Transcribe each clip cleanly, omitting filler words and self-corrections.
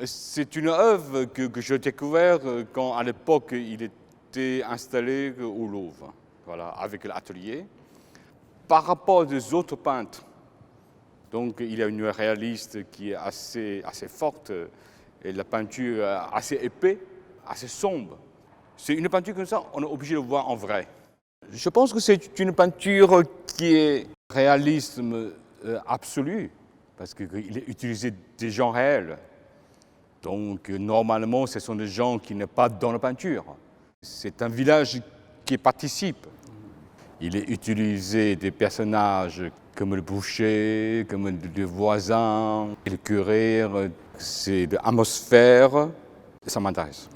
C'est une œuvre que j'ai découverte quand, à l'époque, il était installé au Louvre, voilà, avec l'atelier. Par rapport aux autres peintres, donc il y a une réaliste qui est assez forte et la peinture assez épais, assez sombre. C'est une peinture comme ça, on est obligé de voir en vrai. Je pense que c'est une peinture qui est réalisme absolu, parce qu'il est utilisé des gens réels. Donc normalement, ce sont des gens qui n'est pas dans la peinture. C'est un village qui participe. Il est utilisé des personnages comme le boucher, comme le voisin, le curé. C'est de l'atmosphère, ça m'intéresse.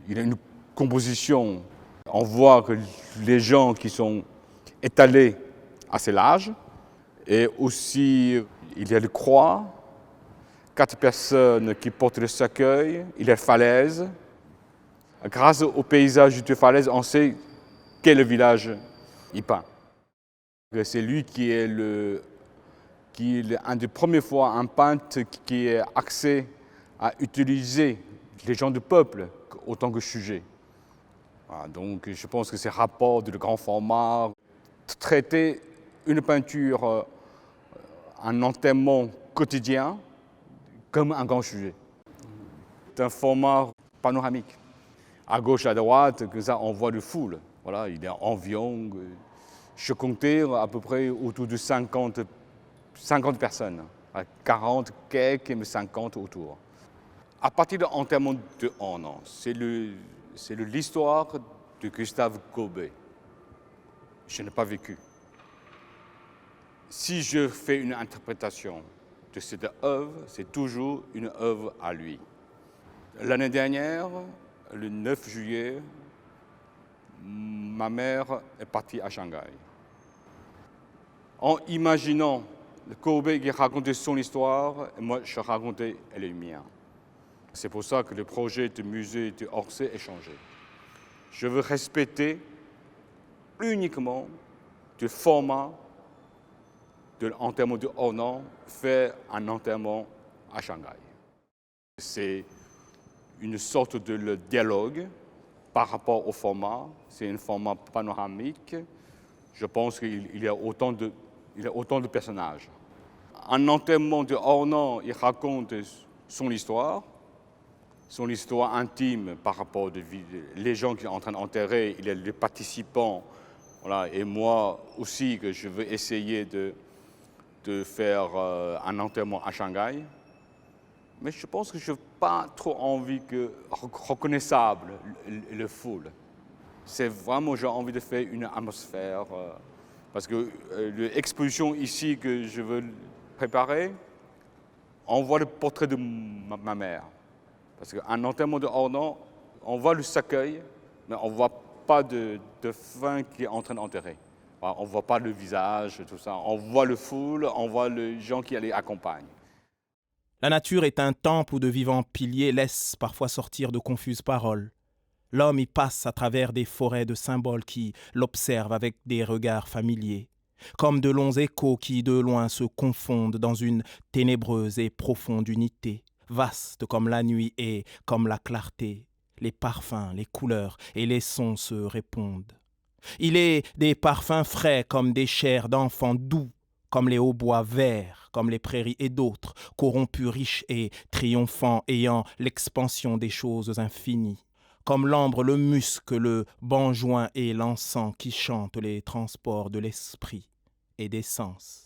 Il y a une composition. On voit que les gens qui sont étalés assez larges, et aussi il y a le croix, 4 personnes qui portent le cercueil, il y a falaise. Grâce au paysage de falaise, on sait quel village il peint. C'est lui qui est un des premières fois un peintre qui est axé à utiliser les gens du peuple autant que sujet. Voilà, donc je pense que ces rapports de grand format, traiter une peinture, un enterrement quotidien, comme un grand sujet. C'est un format panoramique. À gauche, à droite, que ça, on voit de foule. Voilà, il y a environ, je comptais à peu près autour de 50 personnes. 40 quelques, mais 50 autour. À partir de l'enterrement de Ornans, c'est l'histoire de Gustave Courbet. Je n'ai pas vécu. Si je fais une interprétation de cette œuvre, c'est toujours une œuvre à lui. L'année dernière, le 9 juillet, ma mère est partie à Shanghai. En imaginant le Courbet qui racontait son histoire, et moi je racontais le mien. C'est pour ça que le projet du musée de Orsay est changé. Je veux respecter uniquement le format de l'enterrement de Ornans fait un enterrement à Shanghai. C'est une sorte de dialogue par rapport au format. C'est un format panoramique. Je pense qu'il y a autant de personnages. Un enterrement de Ornans, il raconte son histoire intime par rapport aux les gens qui sont en train d'enterrer, il y a les participants, voilà, et moi aussi que je veux essayer de faire un enterrement à Shanghai. Mais je pense que je n'ai pas trop envie que reconnaissable le foule. C'est vraiment, j'ai envie de faire une atmosphère. Parce que l'exposition ici que je veux préparer, on voit le portrait de ma mère. Parce qu'un enterrement de Ornans, on voit le cercueil, mais on ne voit pas de fin qui est en train d'enterrer. On ne voit pas le visage, tout ça. On voit le foule, on voit les gens qui les accompagnent. La nature est un temple où de vivants piliers laissent parfois sortir de confuses paroles. L'homme y passe à travers des forêts de symboles qui l'observent avec des regards familiers, comme de longs échos qui de loin se confondent dans une ténébreuse et profonde unité, vaste comme la nuit et comme la clarté. Les parfums, les couleurs et les sons se répondent. Il est des parfums frais comme des chairs d'enfants doux, comme les hautbois verts, comme les prairies et d'autres, corrompus, riches et triomphants, ayant l'expansion des choses infinies, comme l'ambre, le musc, le benjoin et l'encens qui chantent les transports de l'esprit et des sens.